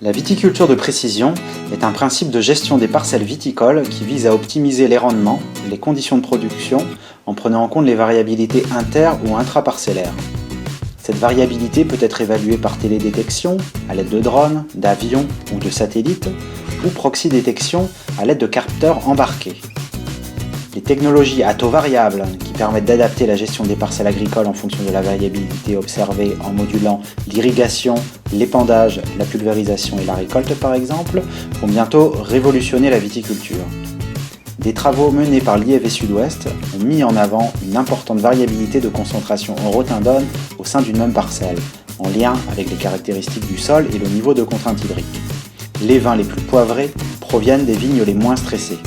La viticulture de précision est un principe de gestion des parcelles viticoles qui vise à optimiser les rendements, les conditions de production, en prenant en compte les variabilités inter- ou intraparcellaires. Cette variabilité peut être évaluée par télédétection, à l'aide de drones, d'avions ou de satellites, ou proxy-détection à l'aide de capteurs embarqués. Les technologies à taux variable, qui permettent d'adapter la gestion des parcelles agricoles en fonction de la variabilité observée en modulant l'irrigation, l'épandage, la pulvérisation et la récolte par exemple, vont bientôt révolutionner la viticulture. Des travaux menés par l'IEV Sud-Ouest ont mis en avant une importante variabilité de concentration en rotindone au sein d'une même parcelle, en lien avec les caractéristiques du sol et le niveau de contrainte hydrique. Les vins les plus poivrés proviennent des vignes les moins stressées.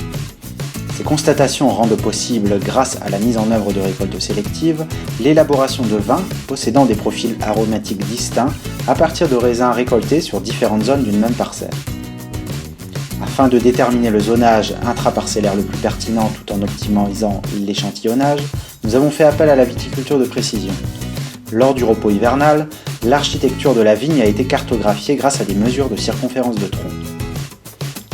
Ces constatations rendent possible, grâce à la mise en œuvre de récoltes sélectives, l'élaboration de vins possédant des profils aromatiques distincts à partir de raisins récoltés sur différentes zones d'une même parcelle. Afin de déterminer le zonage intraparcellaire le plus pertinent tout en optimisant l'échantillonnage, nous avons fait appel à la viticulture de précision. Lors du repos hivernal, l'architecture de la vigne a été cartographiée grâce à des mesures de circonférence de tronc.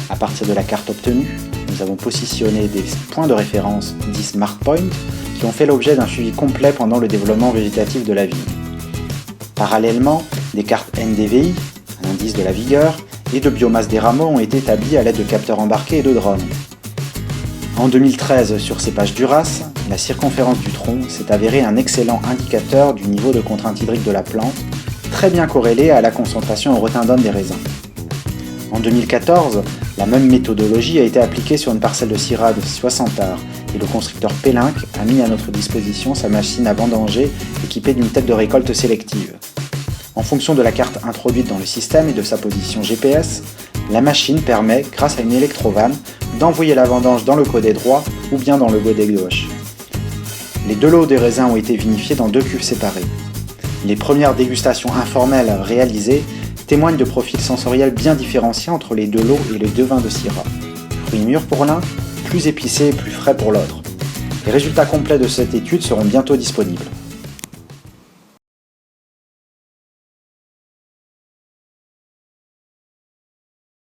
À partir de la carte obtenue, nous avons positionné des points de référence dits Smart Points qui ont fait l'objet d'un suivi complet pendant le développement végétatif de la vigne. Parallèlement, des cartes NDVI, un indice de la vigueur, et de biomasse des rameaux ont été établies à l'aide de capteurs embarqués et de drones. En 2013, sur ces pages Duras, la circonférence du tronc s'est avérée un excellent indicateur du niveau de contrainte hydrique de la plante, très bien corrélé à la concentration en rotindone des raisins. En 2014, la même méthodologie a été appliquée sur une parcelle de Syrah de 60 arts et le constructeur Pellinck a mis à notre disposition sa machine à vendanger équipée d'une tête de récolte sélective. En fonction de la carte introduite dans le système et de sa position GPS, la machine permet, grâce à une électrovanne, d'envoyer la vendange dans le godet droit ou bien dans le godet gauche. Les deux lots des raisins ont été vinifiés dans deux cuves séparées. Les premières dégustations informelles réalisées témoignent de profils sensoriels bien différenciés entre les deux lots et les deux vins de Syrah. Fruits mûrs pour l'un, plus épicés et plus frais pour l'autre. Les résultats complets de cette étude seront bientôt disponibles.